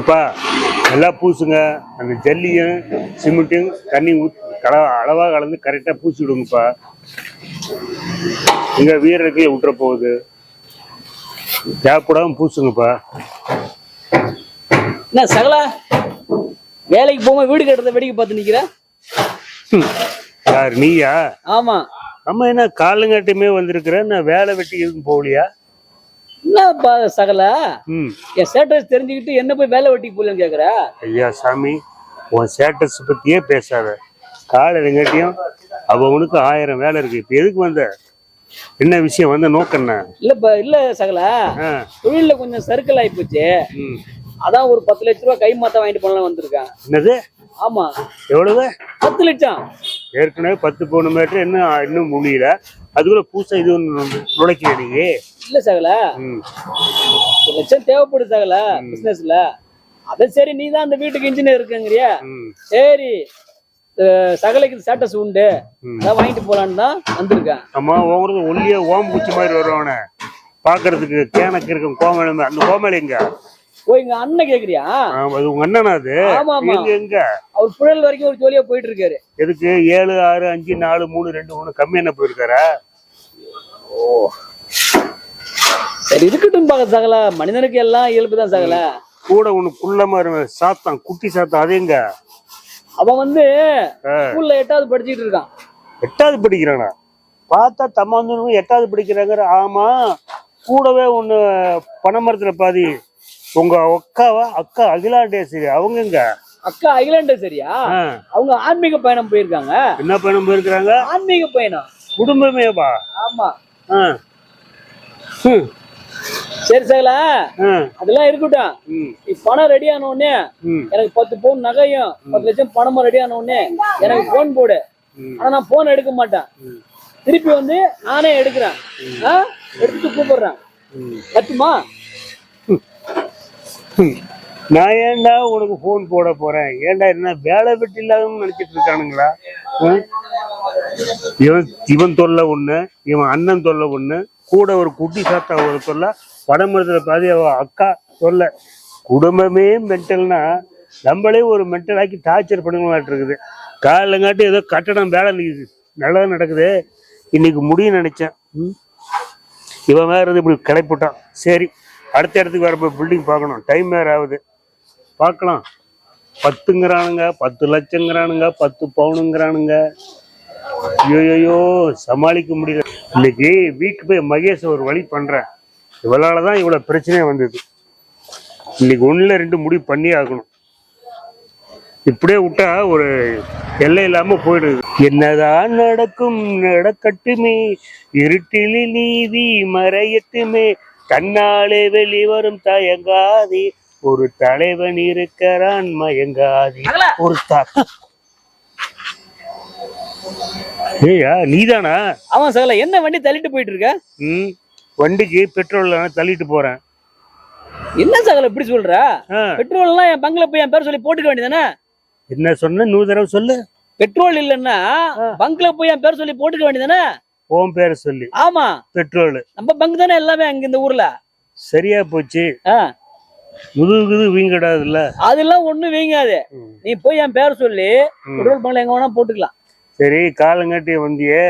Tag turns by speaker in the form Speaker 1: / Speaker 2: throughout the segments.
Speaker 1: அப்பா நல்லா பூசுங்க. அந்த ஜல்லியும் சிமெண்ட்டும் தண்ணி அளவா கலந்து கரெக்டா பூசி விடுங்கப்பா. எங்க வீரருக்கு விட்டுற போகுது. தேவைப்படாம பூசுங்கப்பா.
Speaker 2: என்ன சகல வேலைக்கு போக வீடு கட்டுறத வேடிக்கை பார்த்து நிக்கிற?
Speaker 1: யார் நீயா?
Speaker 2: ஆமா.
Speaker 1: நம்ம என்ன காலங்காட்டுமே வந்திருக்கிற, நான் வேலை வெட்டி எதுவும் போகலையா?
Speaker 2: என்னப்பா சகல என் ஸ்டேட்டஸ் தெரிஞ்சுக்கிட்டு என்ன போய் வேலை வெட்டிக்கு போகலன்னு கேக்குற?
Speaker 1: ஐயா சாமி, உன் ஸ்டேட்டஸ் பத்தியே பேசாத. காலையிலங்காட்டியும் அவனுக்கு 1000 வேலை இருக்கு. இப்ப எதுக்கு வந்த? என்ன விஷயம் வந்த நோக்கம் என்ன?
Speaker 2: இல்ல சகல, தொழில கொஞ்சம் சர்க்கிள் ஆகி போச்சு. அதான் ஒரு 10 லட்ச ரூபாய் கை மாத்த வாங்கிட்டு போனலாம் வந்திருக்கேன்.
Speaker 1: என்னது?
Speaker 2: ஆமா.
Speaker 1: எவ்வளவு?
Speaker 2: 10 லட்சம்.
Speaker 1: ஏற்கனவே 10 பவுன் மேட்டர் இன்னும் முடியல. அதுக்குள்ள பூசா இது நுழைக்க நீங்க?
Speaker 2: இல்ல சகல, 1 லட்சம் தேவைப்படுது சகல பிசினஸ்ல. அத சரி, நீ தான் அந்த வீட்டுக்கு இன்ஜினியர் இருக்குங்கிறியா? சரி, சகலைக்கு ஸ்டேட்டஸ் உண்டு, அதான் வாங்கிட்டு போலான்னு தான் வந்திருக்கேன்.
Speaker 1: ஆமா, உங்களுக்கு ஒல்லியா ஓம் குச்சி மாதிரி வருவானே பாக்குறதுக்கு, கேனக்கு இருக்கும் கோமலை. அந்த கோமலை எங்க?
Speaker 2: ஓ, எங்க அண்ணன் கேக்குறியா?
Speaker 1: அது உங்க அண்ணனா? அது எங்க?
Speaker 2: அவர் புழல் வரைக்கும் ஒரு ஜோலியா போயிட்டு இருக்காரு.
Speaker 1: எதுக்கு? 7, 6, 5, 4, 3, 2, 1 கம்மி என்ன போயிருக்காரா?
Speaker 2: ஓ சரி, இருக்கட்டும் பாக்க சகல, மனிதனுக்கு எல்லாம் இயல்புதான் சகல.
Speaker 1: கூட ஒண்ணு குள்ளமா சாத்தான், குட்டி சாத்தான். அது எங்க?
Speaker 2: அவன் வந்து ஸ்கூல்ல 8வது படிச்சுட்டு இருக்கான்.
Speaker 1: 8வது படிக்கிறானா? பார்த்தா தம்மாந்து 8வது படிக்கிறாங்க. ஆமா, கூடவே ஒண்ணு பனைமரத்துல பாதி உங்க அக்கா அகிலாண்டேஸ்வரி, அவங்க எங்க?
Speaker 2: அக்கா அகிலாண்டேஸ்வரியா? அவங்க ஆன்மீக பயணம் போயிருக்காங்க.
Speaker 1: என்ன பயணம் போயிருக்காங்க?
Speaker 2: ஆன்மீக பயணம்.
Speaker 1: குடும்பமேவா?
Speaker 2: ஆமா. சரி சகல, அதெல்லாம் இருக்கட்டும். நீ பணம் ரெடி ஆன உடனே எனக்கு 10 பவுன் நகையும் 10 லட்சம் பணமும் ரெடி ஆன உடனே எனக்கு போன் போடு. ஆனா நான் போன் எடுக்க மாட்டேன். திருப்பி வந்து நானே எடுக்கிறேன். எடுத்துட்டு கூப்பிடுறேன். பத்துமா?
Speaker 1: நான் ஏன்டா உனக்கு போன் போட போறேன்? ஏன்டா என்ன வேலை வெட்டி இல்லாதவன்னு நினைச்சிட்டு இருக்கானுங்களா? இவன் தொல்லை ஒண்ணு, இவன் அண்ணன் தொல்லை ஒண்ணு, கூட ஒரு குட்டி சாத்தா ஒரு தொல்லை, படமரத்துல பாதி அக்கா தொல்லை. குடும்பமே மென்டல்னா நம்மளே ஒரு மென்டல் ஆக்கி டார்ச்சர் பண்ணுங்களாட்டு இருக்குது. காலங்காட்டி ஏதோ கட்டடம் வேலை நல்லா நடக்குது, இன்னைக்கு முடியும் நினைச்சேன். இவன் வேற இப்படி கிடைப்பிட்டான். சரி, அடுத்த இடத்துக்கு வேற போய் பில்டிங் பார்க்கணும். டைம் வேற ஆகுது, பார்க்கலாம். 10ங்கிறானுங்க, 10 லட்சங்கிறானுங்க, 10 பவுனுங்கிறானுங்க. ஐயோ, சமாளிக்க முடியல. இன்னைக்கு வீட்டுக்கு போய் மகேஷ் ஒரு வழி பண்றேன். இவளாலதான் இவ்வளவு பிரச்சனையே வந்தது. இன்னைக்கு 1ல 2 முடிவு பண்ணி ஆகணும். இப்படியே விட்டா ஒரு எல்லை இல்லாம போயிடுது. என்னதான் நடக்கும் நடக்கட்டுமே, இருட்டில் நீதி மறையட்டுமே, தன்னாலே வெளிவரும் தயங்காதே, ஒரு தலைவன் இருக்கிறான் மயங்காதே. ஒரு ஏயா நீதானா?
Speaker 2: ஆமா சகல, என்ன வண்டி தள்ளிட்டு போயிட்டு இருக்க?
Speaker 1: வண்டிக்கு பெட்ரோல் தள்ளிட்டு போறேன்.
Speaker 2: என்ன சகல இப்படி சொல்ற? பெட்ரோல் எல்லாம் என் பங்குல போய் என் பேர் சொல்லி போட்டுக்க வேண்டியதானே?
Speaker 1: என்ன சொன்ன? 100 தடவை சொல்லு.
Speaker 2: பெட்ரோல் இல்லன்னா பங்குல போய் என் பேர் சொல்லி போட்டுக்க வேண்டியதானே?
Speaker 1: உன் பேரை சொல்லி?
Speaker 2: ஆமா,
Speaker 1: பெட்ரோல் நம்ம
Speaker 2: பங்கு தானே எல்லாமே அங்க இந்த ஊர்ல.
Speaker 1: சரியா போச்சு. முதுகுது வீங்கடாதுல்ல? அதெல்லாம்
Speaker 2: ஒண்ணும் வீங்காது. நீ போய் என் பேர் சொல்லி பெட்ரோல் பங்க்ல எங்க வேணா போட்டுக்கலாம்.
Speaker 1: சரி, காலங்காட்டி வந்தியே,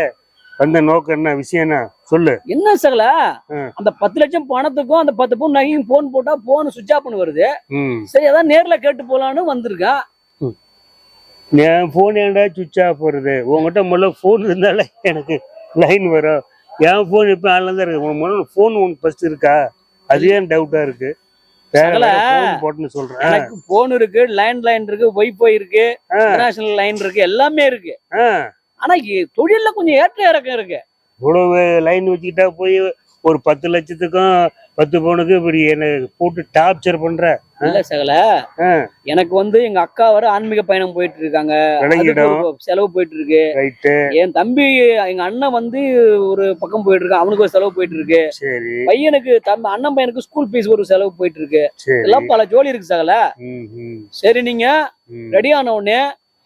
Speaker 1: வந்த நோக்கம் என்ன? விஷயம் என்ன சொல்லு.
Speaker 2: என்ன சகல, அந்த 10 லட்சம் பணத்துக்கும் அந்த 10 பவுன் நகையும் போன் போட்டா போன் சுவிட்ச் ஆஃப் பண்ணி வருது. சரி, அதான் நேர்ல கேட்டு போலான்னு வந்திருக்கேன்.
Speaker 1: என் போன் ஏன்டா சுவிட்ச் ஆஃப் வருது? உங்ககிட்ட முதல்ல போன் இருந்தால எனக்கு லைன் வரும். என் போன் இப்ப ஆன்ல தான் இருக்கு. முதல்ல போன் உனக்கு ஃபர்ஸ்ட் இருக்கா? அது ஏன் டவுட்டா இருக்கு?
Speaker 2: எனக்கு போன் இருக்கு, லேண்ட் லைன் இருக்கு, வைஃபை இருக்கு, இன்டர்நேஷனல் லைன் இருக்கு, எல்லாமே இருக்கு. ஆனா தொழில்ல கொஞ்சம் ஏற்ற இறக்கம் இருக்கு.
Speaker 1: இவ்வளவு லைன் வச்சுக்கிட்டா போய் ஒரு 10 லட்சத்துக்கும் 10 பவுனுக்கு இப்படி என்ன போட்டு டார்ச்சர் பண்ற?
Speaker 2: இல்ல சகல, எனக்கு வந்து எங்க அக்கா வர ஆன்மீக பயணம் போயிட்டு இருக்காங்க, செலவு போயிட்டு இருக்கு. என் தம்பி எங்க அண்ணன் வந்து ஒரு பக்கம் போயிட்டு இருக்கு, அவனுக்கு ஒரு செலவு போயிட்டு இருக்கு. பையனுக்கு அண்ணன் பையனுக்கு ஸ்கூல் ஃபீஸ் ஒரு செலவு போயிட்டு இருக்கு. எல்லாம் பல ஜோலி இருக்கு சகல. சரி, நீங்க ரெடி ஆன உடனே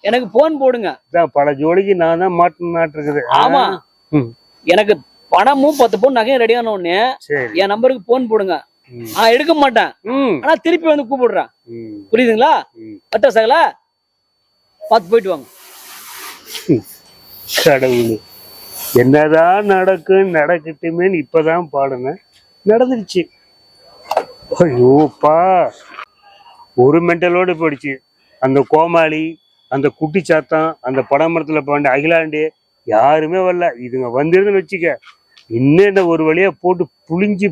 Speaker 2: எனக்கு போன் போடுங்க.
Speaker 1: பல ஜோலிக்கு நான் தான் மாட்டு இருக்குது.
Speaker 2: ஆமா, எனக்கு பணமும் 10 பவுன் நகையும் ரெடி ஆன உடனே என் நம்பருக்கு போன் போடுங்க. நான் எடுக்க மாட்டேன். ஆனா திருப்பி வந்து கூப்பிடுறேன். புரியுதுங்களா? அட்ட சகல பார்த்து போயிட்டு வாங்க.
Speaker 1: கடவுள் என்னதான் நடக்கட்டுமேன்னு இப்பதான் பாடுனேன், நடந்துருச்சு. ஐயோப்பா, ஒரு மென்டலோடு போயிடுச்சு. அந்த கோமாளி, அந்த குட்டி சாத்தம், அந்த படமரத்துல பாண்ட அகிலாண்டு யாருமே வரல. இதுங்க வந்திருந்துன்னு வச்சுக்க, இன்னும் என்ன ஒரு வழியா போட்டு புளிஞ்சு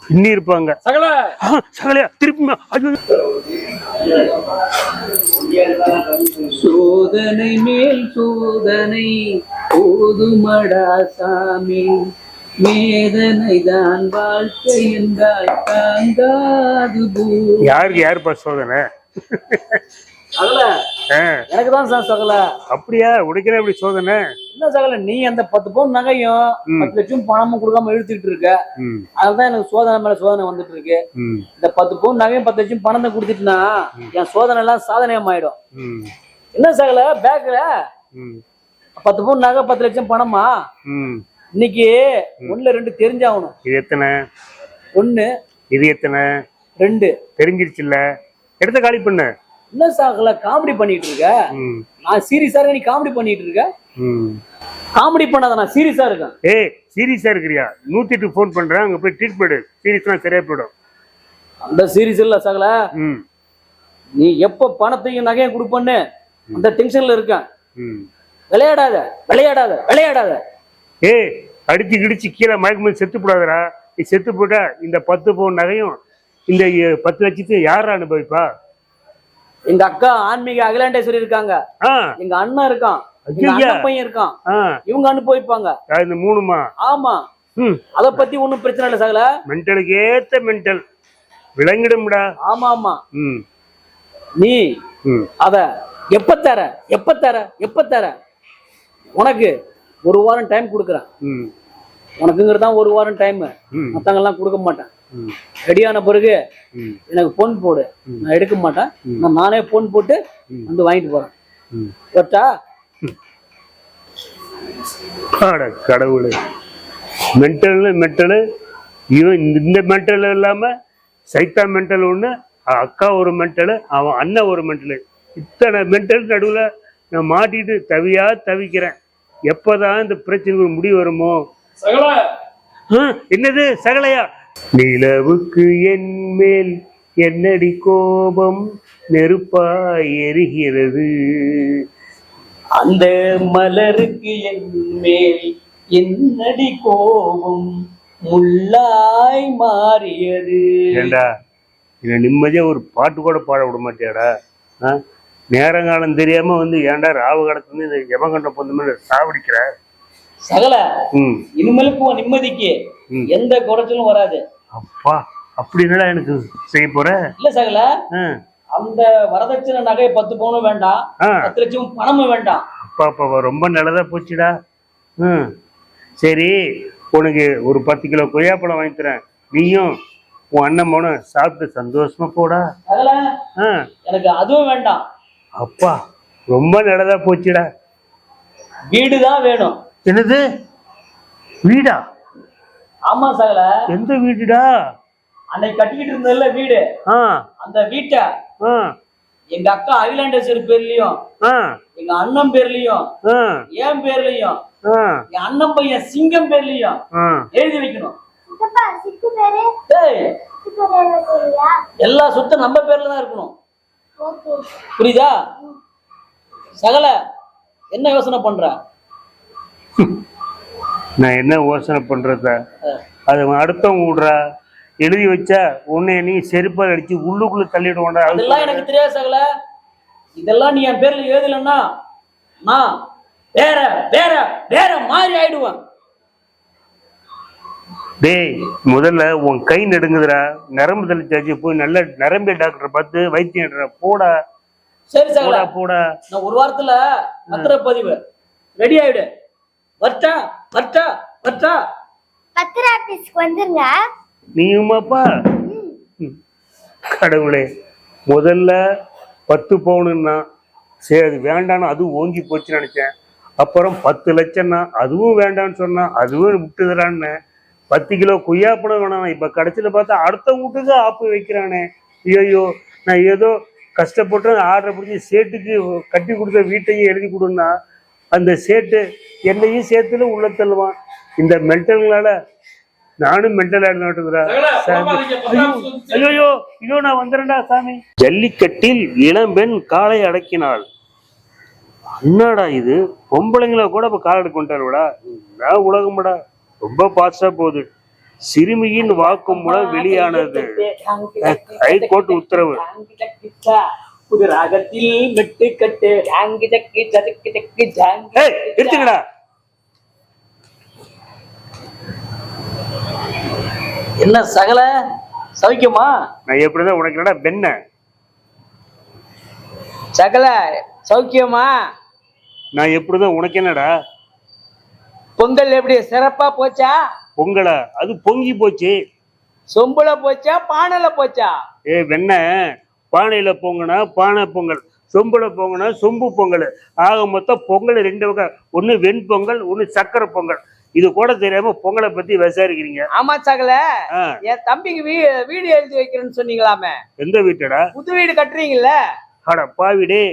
Speaker 1: பின்னி இருப்பாங்க. சகலையா திருப்பி
Speaker 2: சோதனை மேல் சோதனை போதுமடா சாமி, வேதனை தான் வாழ்க்கை என்றால் தாங்காது.
Speaker 1: யாருக்கு யாருப்பா சோதனை?
Speaker 2: எனக்கு தான் சார் சகல.
Speaker 1: அப்படியா? உடைக்கிற எப்படி சோதனை?
Speaker 2: என்ன சகல, நீ அந்த 10 பவுன் நகையும் 10 லட்சம் பணமும் கொடுக்காம இழுத்துட்டு இருக்க. அதுதான் எனக்கு சோதனை மேல சோதனை வந்துட்டு இருக்கு. இந்த 10 பவுன் நகையும் 10 லட்சம் பணத்தை கொடுத்துட்டுனா என் சோதனை எல்லாம் சாதனையமாயிடும். என்ன சகல, பேக்ல 10 பவுன் நகை 10 லட்சம் பணமா? இன்னைக்கு 1ல 2 தெரிஞ்சாகணும்.
Speaker 1: இது எத்தனை?
Speaker 2: 1.
Speaker 1: இது எத்தனை?
Speaker 2: 2.
Speaker 1: தெரிஞ்சிருச்சுல்ல, எடுத்த காலி பண்ண.
Speaker 2: என்ன சாகல காமெடி பண்ணிட்டு இருக்க? நான் சீரியஸா இருக்க, நீ காமெடி பண்ணிட்டு இருக்க. காமெடி பண்ணாத, நான் சீரியஸா இருக்கேன்.
Speaker 1: ஏய், சீரியஸா இருக்கிறியா? 108 ஃபோன் பண்றேன், அங்க போய் ட்ரீட் பண்ணு. சீரியஸ்லாம் சரியா போயிடும்.
Speaker 2: அந்த சீரியஸ் இல்ல சகல. நீ எப்ப பணத்தையும் நகையும் கொடுப்பன்னு அந்த டென்ஷன்ல இருக்கேன். விளையாடாத விளையாடாத விளையாடாத.
Speaker 1: ஏய், அடிச்சு கிடிச்சு கீழே மயக்கம் செத்து போடாதடா. நீ செத்து போட்டா இந்த 10 பவுன் நகையும் இந்த 10 லட்சத்தையும் யாரா அனுபவிப்பா?
Speaker 2: எங்க அக்கா ஆன்மீக அகிலாண்டேஸ்வரி இருக்காங்க, எங்க அண்ணன் இருக்கான், எங்க அண்ணன் பையன் இருக்கான், இவங்க அனுபவிப்பாங்க.
Speaker 1: இந்த 3மா?
Speaker 2: ஆமா. அத பத்தி ஒண்ணும் பிரச்சனை இல்ல சகல.
Speaker 1: மென்டலுக்கு ஏத்த மென்டல் விளங்கிடும்டா.
Speaker 2: ஆமா ஆமா. நீ அத எப்ப தர எப்ப தர எப்ப தர? உனக்கு 1 வாரம் டைம் கொடுக்குறேன். உனக்குங்கிறதான் 1 வாரம் டைம், மத்தவங்க எல்லாம் கொடுக்க மாட்டேன். ரெடியான பிறகு எனக்கு போன் போடு, நான் எடுக்க மாட்டேன். நான் நானே போன் போட்டு வந்து வாங்கிட்டு போறேன்.
Speaker 1: கடவுளே, மென்டல் இவன் இந்த மென்டல் இல்லாம சைத்தா மென்டல் ஒண்ணு, அக்கா ஒரு மென்டல், அவன் அண்ணன் ஒரு மென்டல். இத்தனை மென்டல் நடுவுல நான் மாட்டிட்டு தவிக்கிறேன். எப்பதான் இந்த பிரச்சனைக்கு முடிவு வருமோ? என்னது சகலையா? நிலவுக்கு என் மேல் என்னடி கோபம் நெருப்பாய் எரிகிறது,
Speaker 2: அந்த மலருக்கு என் மேல் என்னடி கோபம் முள்ளாய் மாறியது.
Speaker 1: ஏண்டா இதை நிம்மதியா ஒரு பாட்டு கூட பாட விட மாட்டியாடா? நேரங்காலம் தெரியாம வந்து ஏன்டா ராவு கடத்து இந்த யமகண்ட பொந்த மாதிரி சாவடிக்கிற?
Speaker 2: சகல, இனிமேலுக்கு நிம்மதிக்கு எந்த குறைச்சலும் வராது.
Speaker 1: அப்பா, அப்படி என்னடா எனக்கு செய்ய போற?
Speaker 2: இல்ல சகல, அந்த வரதட்சணை நகை 10 பவுனும் வேண்டாம், 10 லட்சம் பணமும் வேண்டாம்.
Speaker 1: அப்பா ரொம்ப நல்லதா போச்சுடா. சரி, உனக்கு ஒரு 10 கிலோ கொய்யாப்பழம் வாங்கி தரேன். நீயும் உன் அண்ணன் போன சாப்பிட்டு சந்தோஷமா போடா.
Speaker 2: சகல, எனக்கு அதுவும் வேண்டாம்.
Speaker 1: அப்பா, ரொம்ப நல்லதா போச்சுடா.
Speaker 2: வீடுதான் வேணும்.
Speaker 1: என்னது வீடா?
Speaker 2: ஆமா சகல.
Speaker 1: எந்த வீடுடா?
Speaker 2: அன்னைக்கு கட்டிக்கிட்டு இருந்ததுல வீடு, அந்த வீட்டை எங்க அக்கா அகிலாண்டேஸ்வரி பேர்லயும், எங்க அண்ணன் பேர்லயும், என் பேர்லயும், என் அண்ணன் பையன் சிங்கம் பேர்லயும் எழுதி வைக்கணும். எல்லா சொத்தும் நம்ம பேர்ல தான் இருக்கணும். புரியுதா சகல? என்ன யோசனை பண்ற?
Speaker 1: நான் என்ன யோசனை பண்றத? அது அடுத்தவங்க விடுறா, எழுதி வச்சா உன்னை நீ செருப்பால் அடிச்சு உள்ளுக்குள்ள தள்ளிடுவோண்டா.
Speaker 2: அதெல்லாம் எனக்கு தெரியாது சகல. இதெல்லாம் நீ என் பேர்ல எழுதலன்னா நான் வேற வேற வேற மாதிரி ஆயிடுவேன்.
Speaker 1: டேய், முதல்ல உன் கை நடுங்குதுடா. நரம்பு தள்ளிச்சாச்சு, போய் நல்ல நரம்பு டாக்டரை பார்த்து வைத்தியம் போடா.
Speaker 2: சரி சகல,
Speaker 1: போடா.
Speaker 2: நான் 1 வாரத்துல பத்திரப்பதிவு ரெடி ஆயிடு. வர்த்தா வர்த்தா வர்த்தா
Speaker 3: பத்திர ஆபீஸ்க்கு வந்துருங்க.
Speaker 1: நீயுமாப்பா? கடவுளே, முதல்ல 10 பவுனுன்னா சரி அது வேண்டான்னு அதுவும் ஓங்கி போச்சுன்னு நினைச்சேன். அப்புறம் 10 லட்சம்னா அதுவும் வேண்டான்னு சொன்னா அதுவும் விட்டுதுறான்னு 10 கிலோ கொய்யாப்பழம் வேணாம், இப்ப கடைசியில பார்த்தா அடுத்த வீட்டுக்கு ஆப்பு வைக்கிறானே. ஐயோ, நான் ஏதோ கஷ்டப்பட்டு ஆர்டர் பிடிச்சி சேட்டுக்கு கட்டி கொடுத்த வீட்டையும் எழுதி கொடுன்னா அந்த சேட்டு என்னையும் சேர்த்துல உள்ள தள்ளுவான். இந்த மென்டல்களால நானும் மென்டல் ஆடுறா சாமி. ஐயோ ஐயோ, நான் வந்துடுறேன்டா சாமி. ஜல்லிக்கட்டில் இளம்பெண் காலை அடக்கினாள். என்னடா இது, பொம்பளைங்கள கூட இப்ப கால் எடுக்க கொண்டாருடா. நான் உலகம்டா ரொம்ப பாஸ்டா போகுது. சிறுமியின் வாக்குமூலம் வெளியானது. ஹைகோர்ட் உத்தரவு.
Speaker 2: புது ராகத்தில் மெட்டு கட்டு
Speaker 1: எடுத்துக்கடா.
Speaker 2: என்ன சகல சௌக்கியமா?
Speaker 1: நான் எப்படிதான் உனக்கு என்னடா பெண்ண
Speaker 2: சகல சௌக்கியமா?
Speaker 1: நான் எப்படிதான் உனக்கு என்னடா?
Speaker 2: பொங்கல் எப்படி சிறப்பா போச்சா?
Speaker 1: பொங்கலா? அது பொங்கி போச்சு.
Speaker 2: சொம்புல போச்சா பானையில போச்சா?
Speaker 1: வெண்ண பானையில பொங்குனா பானை பொங்கல், சொம்புல பொங்குனா சொம்பு பொங்கல். ஆக மொத்தம் பொங்கல் 2 வகை, ஒண்ணு வெண்பொங்கல், ஒண்ணு சக்கரை பொங்கல். இது கூட தெரியாம பொங்கலை பத்தி விசாரிக்கிறீங்க.
Speaker 2: ஆமா சகல, என் தம்பிக்கு வீடு எழுதி வைக்கிறேன்னு சொன்னீங்களாமே.
Speaker 1: எந்த வீட்டடா? புது
Speaker 2: வீடு கட்டுறீங்கல்ல?
Speaker 1: அட பாவிடே,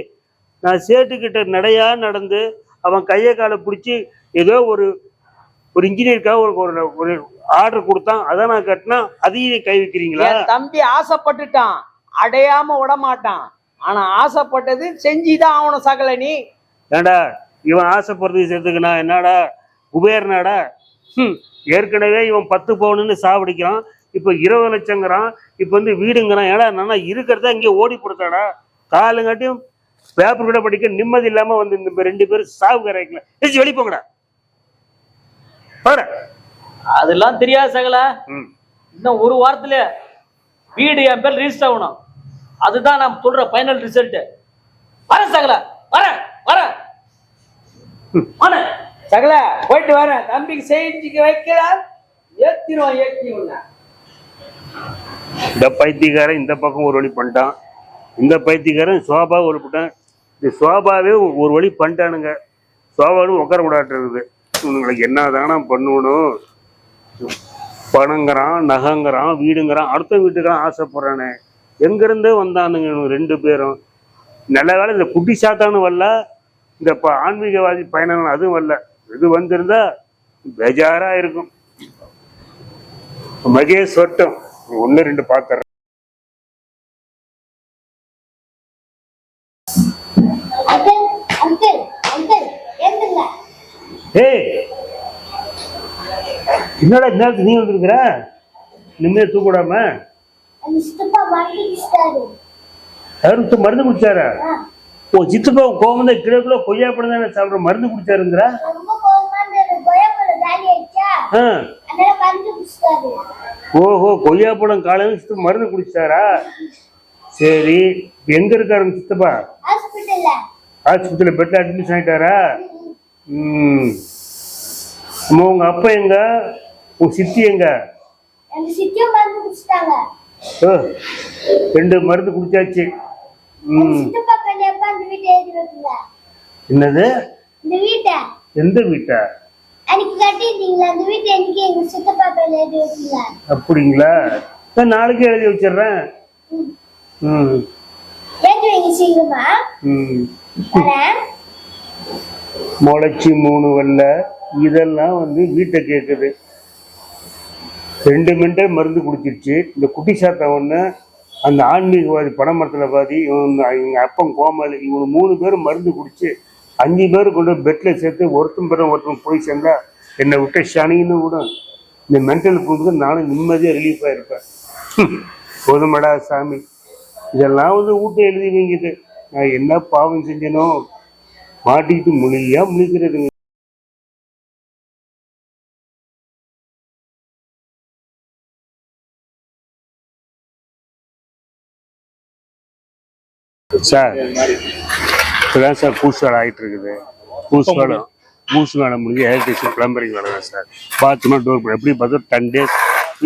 Speaker 1: நான் சேட்டுக்கிட்ட நடையா நடந்து அவன் கையை காலை பிடிச்சி ஏதோ ஒரு இன்ஜினியருக்காக ஒரு ஆர்டர் கொடுத்தான், அதான் நான் கட்டினா, அதையும் கை வைக்கிறீங்களா?
Speaker 2: தம்பி ஆசைப்பட்டுட்டான், அடையாம விட மாட்டான். ஆனா ஆசைப்பட்டது செஞ்சுதான் ஆகணும் சகல. நீ
Speaker 1: ஏண்டா இவன் ஆசைப்படுறது சேர்த்துக்கு நான் என்னடா குபேரனாடா? ஏற்கனவே இவன் 10 பவுனுன்னு சாவடிக்கிறான், இப்ப 20 லட்சங்கிறான், இப்ப வந்து வீடுங்கிறான். ஏடா நான் இருக்கிறத இங்கே ஓடி கொடுத்தாடா. காலங்காட்டியும் பேப்பர் கூட படிக்க நிம்மதி இல்லாம வந்து இந்த 2 பேரும் சாவு கரைக்கல. வெளி போங்கடா.
Speaker 2: அதெல்லாம் தெரியாது சகல. இன்னும் ஒரு வாரத்துல வீடு என் பேர் ரிஜிஸ்டர் ஆகணும். அதுதான் நான் சொல்ற ஃபைனல் ரிசல்ட். வர சகல, வர வர சகல, போயிட்டு வரேன். தம்பிக்கு செஞ்சுக்க வைக்கிறார், ஏத்திடுவான்.
Speaker 1: இந்த பைத்தியக்காரன் இந்த பக்கம் ஒரு வழி பண்ணிட்டான், இந்த பைத்தியக்காரன் சோபா ஒரு பண்ணிட்டான். இந்த சோபாவே ஒரு வழி பண்ணிட்டானுங்க. சோபாவும் உட்கார விடாட்டுருக்குது. உங்களுக்கு என்ன தானே பண்ணணும்? பணங்கிறான், நகைங்கிறான், வீடுங்கிறான், அடுத்த வீட்டுக்கெல்லாம் ஆசைப்படுறானே. எங்கிருந்தே வந்தானுங்க 2 பேரும். நல்ல வேலை இந்த குட்டி சாத்தானு வரல, இந்த ஆன்மீகவாதி பயணங்கள் அதுவும் வரல. இது வந்திருந்தா பேஜாரா இருக்கும். மகேஷ் சொட்டம் 1 2 பாக்குறேன். என்னடா நேரத்துக்கு நீ வந்துருக்குற? நிம்மதியா தூக்கூடாம மருந்து குடிச்சாரா? ஓ, சித்தப்பா கோவம் தான். கிலோ கொய்யாப்பழம் தானே சாப்பிட்ற, மருந்து குடிச்சாருங்கிற? ஓஹோ, கொய்யாப்பழம் காலையில மருந்து குடிச்சாரா? சரி, எங்க இருக்காரு சித்தப்பா? ஹாஸ்பிட்டல்ல பெட்ல அட்மிஷன் ஆயிட்டாரா? உங்க அப்பா எங்க? உங்க சித்தி எங்க? 2 மருந்து குடிச்சாச்சு. என்னது? எந்த வீட்டா? அப்படிங்களா? நாளைக்கு எழுதி வச்சிடுறேன். முளைச்சி 3 வரல, இதெல்லாம் வந்து வீட்டை கேட்குது. 2 மினிட்டே மருந்து குடிச்சிருச்சு. இந்த குட்டி சாத்தா ஒண்ணு, அந்த ஆன்மீகவாதி பனைமரத்துல பாதி, எங்க அப்பன் கோமாளி, இவங்க 3 பேரும் மருந்து குடிச்சு 5 பேர் கொண்டு பெட்ல சேர்த்து ஒருத்தன் போய் சேர்ந்தா என்னை விட்ட சனின்னு கூட இந்த மென்டல் போகுது. நானும் நிம்மதியா ரிலீஃபா இருப்பேன். போதுமடா சாமி, இதெல்லாம் வந்து வீட்டை எழுதி வைங்குது. நான் என்ன பாவம் செஞ்சனோ, மாட்டிக்கிட்டு முழிக்கிறதுங்க. சார் இப்போதான் சார் பூசு வேலை ஆகிட்டு இருக்குது. பூசு வேலை முடிஞ்சு எலக்ட்ரிஷியன் பிளம்பரிங் வேலை தான் சார். பாத்ரூமா டோர் போட எப்படி பார்த்தா 10 days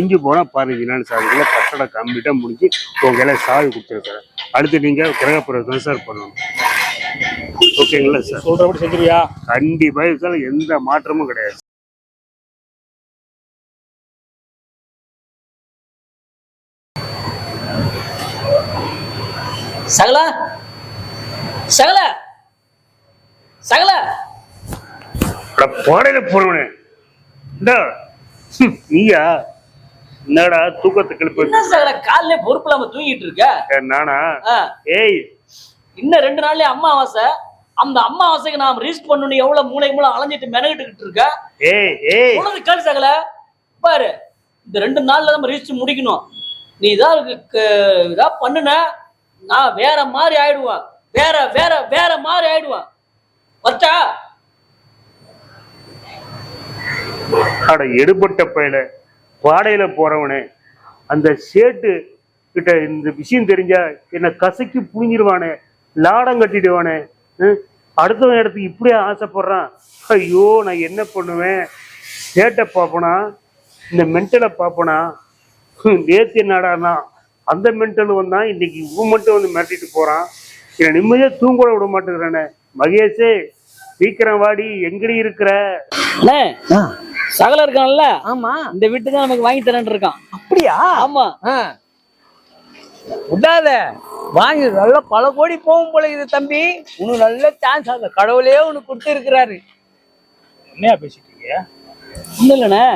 Speaker 1: இஞ்சி போனால் 15 நாள் சார். இல்லை கட்டடம் கம்ப்ளீட்டாக முடிஞ்சு உங்கள் எல்லாம் சாவி கொடுத்துருக்காரு. அடுத்து நீங்கள் கிரகப்புறம் தான் சார் பண்ணணும். ஓகேங்களா சார்? சொல்கிறபடி செஞ்சுருவியா? கண்டிப்பாக சார், எந்த மாற்றமும் கிடையாது.
Speaker 2: சகல சகல சகல
Speaker 1: பாடையில போறவனே இந்தா, நீயா என்னடா தூக்கத்தை கிளப்பு?
Speaker 2: என்ன சகல காலையில பொறுப்பு இல்லாம தூங்கிட்டு இருக்க?
Speaker 1: நானா?
Speaker 2: ஆ.
Speaker 1: ஏய்,
Speaker 2: இன்னும் 2 நாள்லயே அமாவாசை. அந்த அமாவாசைக்கு நாம் ரீச் பண்ணணும். எவ்வளவு மூளை அலைஞ்சிட்டு மெனகிட்டு இருக்க?
Speaker 1: ஏய் ஏய்,
Speaker 2: உனது கேள்வி சகல பாரு, இந்த 2 நாள்ல நம்ம ரீச் முடிக்கணும். நீ இதா பண்ணுன, நான் வேற மாதிரி ஆயிடுவேன். வேற வேற வேற மாதிரி ஆயிடுவேன். வச்சா
Speaker 1: அட எடுபட்ட பையல, பாடையில போறவனே, அந்த சேட்டு கிட்ட இந்த விஷயம் தெரிஞ்சா என்ன கசக்கி புழிஞ்சிருவானே, லாடம் கட்டிடுவானே. அடுத்தவன் இடத்துக்கு இப்படியே ஆசைப்படுறான். ஐயோ, நான் என்ன பண்ணுவேன்? சேட்டை பார்ப்பனா, இந்த மென்டலை பார்ப்பனா? நேத்து என்னடானா அந்த மென்டல் வந்தான், இன்னைக்கு இவன் மட்டும் வந்து மிரட்டிட்டு போறான். என்ன நிம்மதியா தூங்க விட மாட்டேங்கிறானே. மகேஷே, சீக்கிரம் வாடி, எங்கடி இருக்கிற?
Speaker 2: சகல இருக்கான்ல,
Speaker 4: ஆமா,
Speaker 2: இந்த வீட்டு தான் நமக்கு வாங்கி தரேன் இருக்கான்.
Speaker 4: அப்படியா?
Speaker 2: ஆமா.
Speaker 4: விடாத, வாங்கி நல்ல பல கோடி போகும் போல இது தம்பி. உனக்கு நல்ல சான்ஸ், அந்த கடவுளே உனக்கு கொடுத்து இருக்கிறாரு.
Speaker 5: என்னையா பேசிட்டு இருக்கீங்க?
Speaker 2: ஒண்ணும் இல்லண்ணே,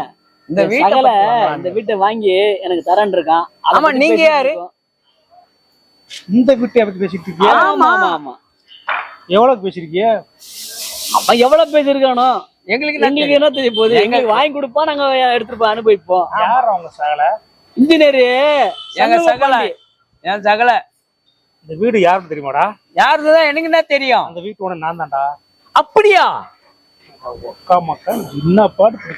Speaker 4: இந்த வீட்டை
Speaker 2: சகல
Speaker 4: பத்தி வரலான்னு.
Speaker 2: இந்த வீட்டை வாங்கி எனக்கு தரேன் இருக்கான். அதை
Speaker 4: ஆமா,
Speaker 2: பத்தி
Speaker 4: நீங்க
Speaker 2: பேசிட்டு
Speaker 4: யாரு?
Speaker 2: இருக்கோம்.
Speaker 5: இந்த வீட்டை பத்தி பேசிட்டு இருக்கீங்க?
Speaker 2: ஆமா ஆமா ஆமா.
Speaker 5: எவ்வளவு பேசிருக்கீங்க?
Speaker 2: அவன் எவ்வளவு பேசிருக்கானோ
Speaker 4: எங்களுக்கு
Speaker 2: எங்களுக்கு என்ன தெரிய போகுது? எங்களுக்கு வாங்கி கொடுப்பா, நாங்க எடுத்துட்டு அனுபவிப்போம்.
Speaker 5: யார் அவங்க சகல?
Speaker 2: இன்ஜினியரு
Speaker 4: எங்க சகல, என் சகல.
Speaker 5: இந்த வீடு யாருன்னு தெரியுமாடா?
Speaker 4: யாருதான் எனக்கு என்ன தெரியும்?
Speaker 5: அந்த வீட்டு உடனே நான் தான்டா.
Speaker 4: அப்படியா?
Speaker 5: ஒக்கா மக்கா என்ன பாட்டு.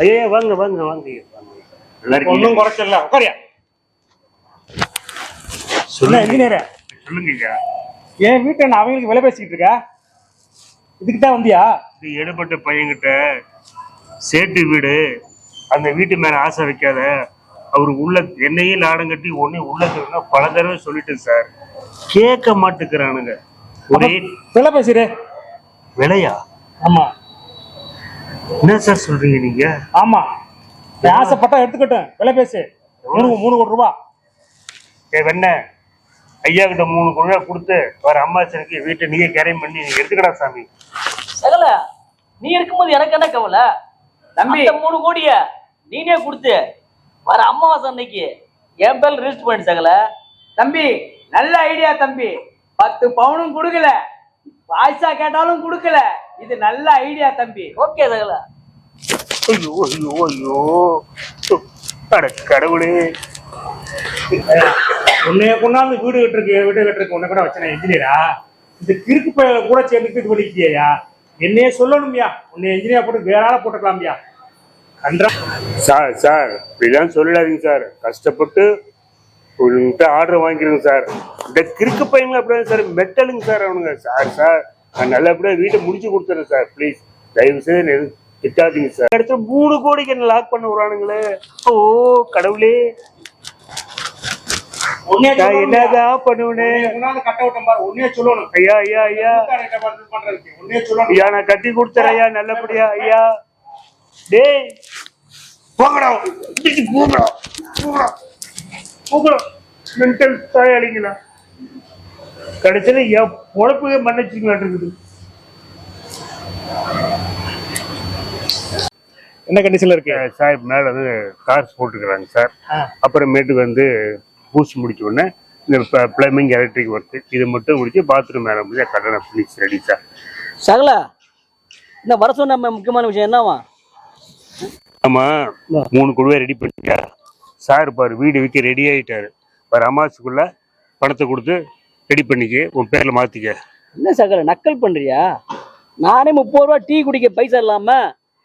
Speaker 1: ஐயா, வாங்க வாங்க வாங்க. நல்லா இருக்கீங்க?
Speaker 5: ஒன்னும் குறைச்சல. உட்காரியா. சொல்ல இன்ஜினியரே,
Speaker 1: சொல்லுங்க ஐயா.
Speaker 5: என் வீட்டை நான் அவங்களுக்கு விலை பேசிக்கிட்டு இருக்க, இதுக்கு தான் வந்தியா?
Speaker 1: இது எடுபட்ட பையன்கிட்ட சேட்டு வீடு, அந்த வீட்டு மேல ஆசை வைக்காத, அவரு உள்ள என்னையும் லாடம் கட்டி ஒன்னே உள்ள பல தடவை சொல்லிட்டேன் சார், கேட்க மாட்டுக்கிறானுங்க. ஒரே
Speaker 5: விலை பேசுறே.
Speaker 1: விலையா?
Speaker 5: ஆமா.
Speaker 1: என்ன சார் சொல்றீங்க நீங்க?
Speaker 5: ஆமா, நீ ஆசைப்பட்டா எடுத்துக்கிட்டேன். விலை பேசு. 3 கோடி ரூபாய்.
Speaker 1: வெண்ண ஐயா கிட்ட 3 கோடி ரூபாய் கொடுத்து வர அம்மாச்சனுக்கு வீட்டை நீயே கேரியம் பண்ணி நீங்க எடுத்துக்கடா சாமி.
Speaker 2: சகல, நீ இருக்கும்போது எனக்கு என்ன கவலை தம்பி? 3 கோடிய நீனே கொடுத்து வர அமாவாசை அன்னைக்கு என் பேர்ல ரிஜிஸ்டர் பண்ணி சகல.
Speaker 4: தம்பி, நல்ல ஐடியா தம்பி. 10 பவுனும் கொடுக்கல, பாய்ச்சா கேட்டாலும் கொடுக்கல. இது நல்ல ஐடியா தம்பி.
Speaker 2: ஓகே சகல.
Speaker 1: ஐயோ ஐயோ ஐயோ, அட கடவுளே.
Speaker 5: உன்னைய கொண்டாந்து வீடு கட்டுறதுக்கு உன்னை கூட வச்சேன் இன்ஜினியரா. இந்த கிறுக்கு பையில கூட சேர்ந்துட்டு இது பண்ணிக்கிட்டியா? என்னையே சொல்லணும்யா. உன்னை இன்ஜினியர் போட்டு வேற ஆளை போட்டுக்கலாம்யா.
Speaker 1: சார் சார், இப்படிலாம் சொல்லிடாதீங்க சார். கஷ்டப்பட்டு ஒரு ஆர்டர் வாங்கிக்கிறேங்க சார். இந்த கிறுக்கு பையங்க அப்படிதான் சார், மெட்டலுங்க சார் அவனுங்க. சார் சார், நான் நல்லபடியா வீட்டை முடிச்சு கொடுத்துறேன் சார். ப்ளீஸ் தயவு செய்து திட்டாதீங்க சார். அடுத்த 3 கோடிக்கு என்ன லாக் பண்ண விடுறானுங்களே. ஓ கடவுளே, என்னதான் பண்ணுவனே.
Speaker 5: கட்ட விட்டம் பாரு. உன்னையே சொல்லணும்.
Speaker 1: ஐயா ஐயா ஐயா
Speaker 5: உன்னையே சொல்லணும்.
Speaker 1: ஐயா, நான் கட்டி கொடுத்துறேன் ஐயா, நல்லபடியா ஐயா. டேய் போங்கடா, போங்கடா போங்கடா போங்கடா. மென்டல் தாயாளிங்களா, கடைசியில என் பொழப்புவே மன்னிச்சுங்களாட்டு இருக்குது.
Speaker 5: என்ன கண்டிஷன்ல இருக்கு
Speaker 1: சார்? மேல வந்து கார்ஸ் போட்டுக்கிறாங்க சார். அப்புறமேட்டுக்கு வந்து பூசி முடிச்ச உடனே இந்த பிளம்பிங் எலக்ட்ரிக் ஒர்க்கு இது மட்டும் முடிச்சு பாத்ரூம் மேல முடிஞ்ச கட்டணம் ஃபினிஷ் ரெடி சார்.
Speaker 2: சகல, இந்த வர சொன்ன முக்கியமான விஷயம் என்னவா?
Speaker 1: ஆமா, 3 குழுவை ரெடி பண்ணிட்டாரு சார். பாரு, வீடு விற்க ரெடி ஆயிட்டாரு. வர அமாசுக்குள்ள பணத்தை கொடுத்து ரெடி பண்ணிக்க, உன் பேர்ல மாத்திக்க.
Speaker 2: என்ன சகல, நக்கல் பண்றியா? நானே 30 ரூபா டீ குடிக்க பைசா இல்லாம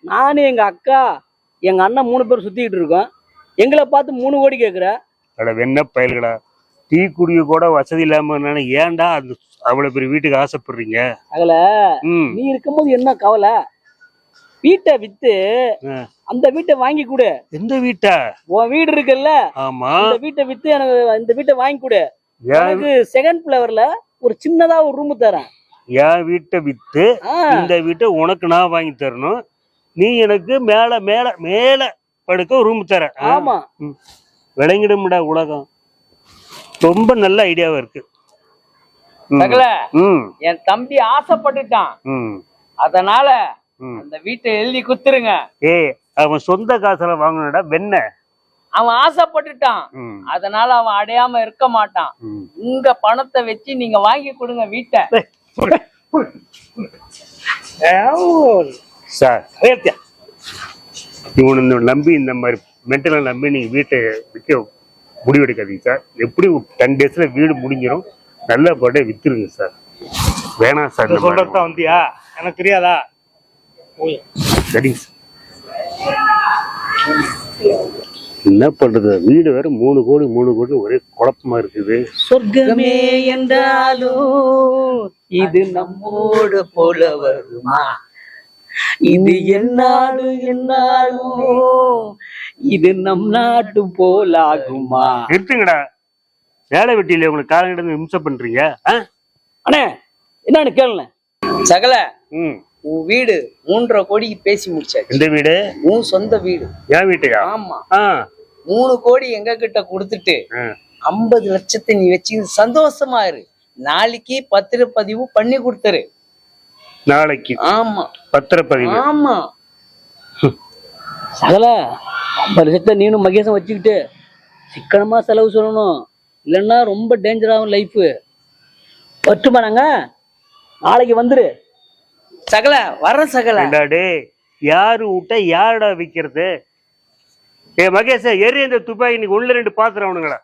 Speaker 2: நானே எங்க அக்கா எங்க அண்ணன் 3 பேர் சுத்திக்கிட்டு இருக்கோம். எங்களை பார்த்து 3 கோடி கேட்குற?
Speaker 1: அட வெண்ண பயல்களா, டீ குடிக்க கூட வசதி இல்லாம ஏன்டா அந்த அவ்வளவு பெரிய வீட்டுக்கு ஆசைப்படுறீங்க?
Speaker 2: சகல, நீ இருக்கும்போது என்ன கவலை? வீட்டை வித்து அந்த வீட்டை வாங்கி கொடு.
Speaker 1: எந்த வீட்டா?
Speaker 2: உன் வீடு இருக்குல்ல,
Speaker 1: ஆமா,
Speaker 2: அந்த வீட்டை வித்து எனக்கு இந்த வீட்டை வாங்கி கொடு. எனக்கு செகண்ட் ஃப்ளோர்ல ஒரு சின்னதா ஒரு ரூம் தரேன்.
Speaker 1: என் வீட்டை வித்து இந்த வீட்டை உனக்கு நான் வாங்கி தரணும். நீ எனக்கு மேல மேல மேல படுக்க ரூம் தர.
Speaker 2: ஆமா.
Speaker 1: விளங்கிடும்டா உலகம். ரொம்ப நல்ல ஐடியாவா இருக்கு.
Speaker 4: சகல
Speaker 1: ம்
Speaker 4: என் தம்பி ஆசைப்பட்டுட்டான்,
Speaker 1: ம்
Speaker 4: அதனால அந்த வீட்டை எழுதி குத்துருங்க.
Speaker 1: ஏய், அவன் சொந்த காசுல வாங்கினடா வெண்ண.
Speaker 4: அவன் ஆசைப்பட்டுட்டான், அதனால அவன் அடையாம இருக்க மாட்டான். உங்க பணத்தை வச்சு நீங்க வாங்கி கொடுங்க வீட்டை.
Speaker 1: சார் இவனு நம்பி இந்த மாதிரி மென்டலை நம்பி நீங்க வீட்டை விற்க முடிவெடுக்காதீங்க சார். எப்படி 10 daysல வீடு முடிஞ்சிடும். நல்லபடியா வித்துருங்க சார். வேணாம் சார்.
Speaker 5: சொல்றதுதான் வந்தியா? எனக்கு தெரியாதா?
Speaker 1: சரிங்க சார். என்ன பண்றது, வீடு வேற 3 கோடி 3 கோடி ஒரே குழப்பமா இருக்குது.
Speaker 2: சொர்க்கமே என்றாலும் இது நம்மோடு போல வருமா? இது என்னாலும் இது நம் நாட்டு போல ஆகுமா?
Speaker 1: எடுத்துங்கடா. வேலை வெட்டியில உங்களுக்கு காலங்கிட்ட இம்சை பண்றீங்க.
Speaker 2: அண்ணே என்னன்னு கேளுங்க.
Speaker 4: சகல
Speaker 1: ம்
Speaker 4: உன் வீடு 3.5 கோடிக்கு பேசி முடிச்சாச்சு.
Speaker 1: இந்த வீடு
Speaker 4: உன் சொந்த வீடு.
Speaker 1: என் வீட்டையா?
Speaker 4: ஆமா. 3 கோடி எங்க கிட்ட கொடுத்துட்டு 50 லட்சத்தை நீ வச்சு சந்தோஷமா இரு. நாளைக்கு பத்திரப்பதிவு பண்ணி கொடுத்துரு.
Speaker 1: நாளைக்கு?
Speaker 4: ஆமா,
Speaker 1: பத்திரப்பதிவு.
Speaker 4: ஆமா.
Speaker 2: சகல 50 லட்சத்தை நீனும் மகேசம் வச்சுக்கிட்டு சிக்கனமா செலவு சொல்லணும். இல்லைன்னா ரொம்ப டேஞ்சர் ஆகும் லைஃப். பட்டுமா நாங்க நாளைக்கு வந்துரு.
Speaker 4: சகல வர சகல.
Speaker 1: யாரு விட்டா யாரடா விக்கிறது? ஏ மகேஷ், எரி இந்த துப்பாக்கி இன்னைக்கு 1 2 பாத்துறவனுங்களா?